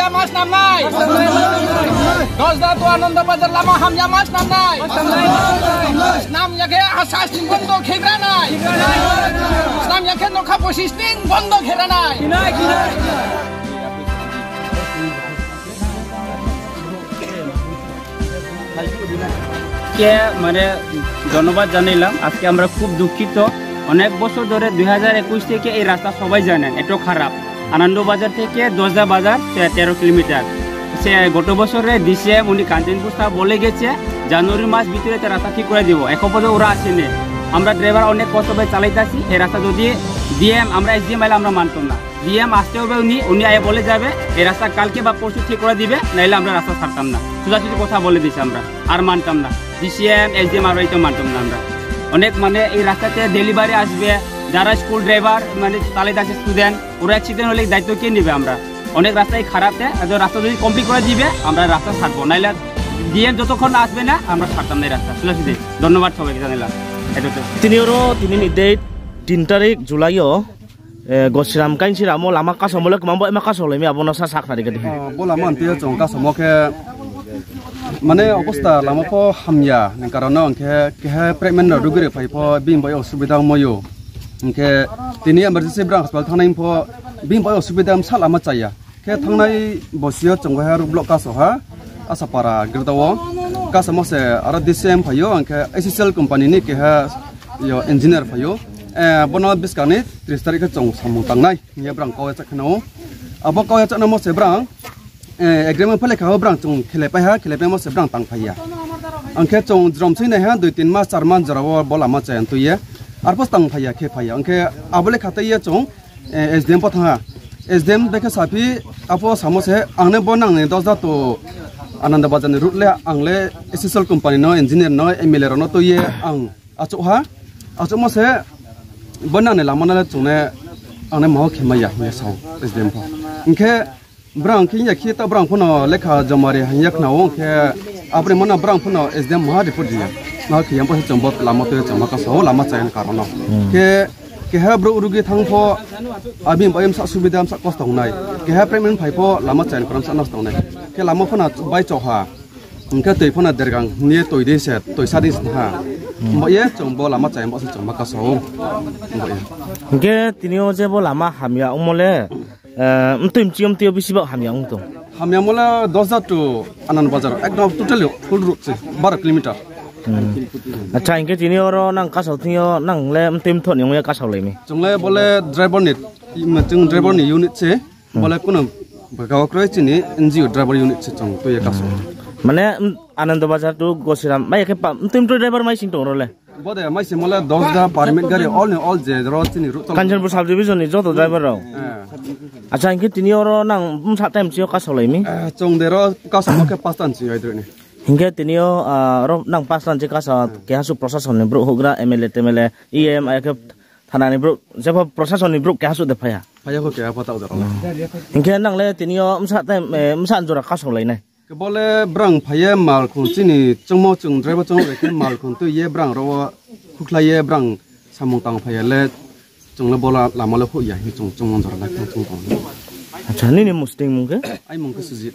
hamya mas namnai. Dosda tu Ananda Bazar lama hamya mas namnai. Nam yake asas ning bondo khegranai. Nam yake nokha posisting bondo khegranai. কে মানে ধন্যবাদ জানাইলাম। আজকে আমরা খুব দুঃখিত, অনেক বছর ধরে 2021 থেকে এই রাস্তা সবাই জানেন এত খারাপ। আনন্দবাজার থেকে দশদা বাজার 13 কিলোমিটার। সে গত বছরে ডিসিএম উনি কাঞ্চনপুর সাহেব বলে গেছে জানুয়ারি মাস ভিতরে রাস্তা ঠিক করে দিব, এখন পর্যন্ত ওরা আসেনি। আমরা ড্রাইভার অনেক কষ্ট করে চালাইতেছি এই রাস্তা। যদি ডিএম আমরা এসডিএম আইলে আমরা মানতাম না। ডিএম আসতে হবে, উনি আয়ে বলে যাবে এই রাস্তা কালকে বা পরশু ঠিক করে দিবে, নাইলে আমরা রাস্তা ছাড়তাম না। সোজাসুজি কথা বলে দিয়েছি আমরা, আর মানতাম না। ডিসিএম এসডিএম আমরা তো মানতাম না আমরা। অনেক মানে এই রাস্তাতে ডেলিভারি আসবে, যারা স্কুল ড্রাইভার মানে চালাইতেছে স্টুডেন্ট, ওরা অ্যাক্সিডেন্ট হলে দায়িত্ব কে নেবে? আমরা অনেক রাস্তায় খারাপে, রাস্তা যদি কমপ্লিট করে দিবে আমরা রাস্তা ছাড়বো, নাইলে ডিএম যতক্ষণ আসবে না আমরা ছাড়তাম না এই রাস্তা সোজাসুজি। ধন্যবাদ সবাইকে জানালাম। তিনি নির্দেশ 3 তারিখ জুলাইও গছিরাম কাইনছিরামো লামা কাসমলে কমাবো এমা কাসলেমি আবনা সা সাকনারি গদি বলা মানতে জং কাসমকে মানে অবস্থা লামাফো হাময়া কারণ অংকে কেহে প্রেগনেন্ট রুগীরে ফাইফো বিম বয় অসুবিধা ময়ো অংকে তিনি এমার্জেন্সি ব্রাং হাসপাতাল থানাই ফো বিম বয় অসুবিধা আমসা লামা চাইয়া কে থাंनाय বসিও জংগা ব্লক কাসहा आसापारा गिरदावो कासमसे आरो डिसिएम फायो अंके एसएसएल कंपनी नि केहा यो इंजिनियर फायो बनो बिस्कानि 30 तारिख जं सामु तांनाय नि ब्रां कय चखनो अब कय चनो मसे ब्रां एग्रीमेंट फले खाव ब्रां जं खेलेपाय मसे ब्रां तांफाया अंके जं ज्रमसै नै हा 2-3 मास 4 मास जराव बोला मा चायन तुये आर पस तांफाया खेफाया अंके आबले खातैया जं एसडीएम पथा एसडीएम बेखे साफि आपो सामसे आंने बनांने दसदा तो आनंद बाजार नि रुट ले आंले एसएसएल कंपनी नो इंजीनियर नो एमएलए नो तो ये आं आचो मसे बनाने लामना चुने आंने माव खेमाया ये साव एसडीएम फो इनके ब्रां कि याखि त ब्रां फनो लेखा जमारे हयक नाव के आपरे मना ब्रां फनो एसडीएम मा रिपोर्ट दिया ना खियाम पसे चंबो लामा तो चंबा का साव लामा चायन कारण के हा ब्रो उरुगे थांफो आबिम बायम सा सुबिदा सा कष्ट होनाय के हा प्रेमेन्ट फाइफो लामा चायन करम सा नष्ट होनाय के लामा फना बाय चहा उनके तै फना देरगां नि तय दे से तय सा दिस हा मये चंबो लामा चायन बस चंबा का साव के तिनियो जे बो लामा हामिया उमले तुम चियम तियो बिसिबा हामिया उंतो हामिया मोला 10 टू आनंद बाजार एकदम टोटली फुल रूट से 12 किलोमीटर अच्छा इनके तिनी और नंग कासाव थियो नंगले टिम थोन यंगे कासाव लेमी जोंले बोले ड्राइवर नि जों ड्राइवर नि यूनिट से बोले कोनो गावक्रय चिनि एनजीओ ड्राइवर यूनिट से जों तो ये कासाव माने आनंद बाजार टू गोसिराम माय के टिम तो ड्राइवर माय सिंग तोरले बोदे माय से मोले 10 दा परमिट गाड़ी ऑल जे रो चिनि रूट कांचनपुर सब डिवीजन नि जतो ड्राइवर राव अच्छा इनके तिनी और नंग सा टाइम चियो कासाव लेमी जों देरो कासाव के 5 तान चियो इदरनि हिंगे तिनियो रो नंग पास लान जे कासा के हासु प्रशासन नि ब्रो होग्रा एमएलए टेमएलए ईएम आके थाना नि ब्रो जेबो प्रशासन नि ब्रो के हासु दे फाया को के पताव जरा हिंगे नंगले तिनियो मसा टाइम मसा जरा कासाव लायनाय के बोले ब्रां फाये माल खुन चिनि चंमो चंग ड्राइवर चंग रेके माल खुन तो ये ब्रां रो खुखलाये ब्रां सामु तांग फायले चंगले बोला लामाले हो या चंग चंग जरा ना चंग अच्छा नि मुस्तिं मुंगे आई मुंगे सुजित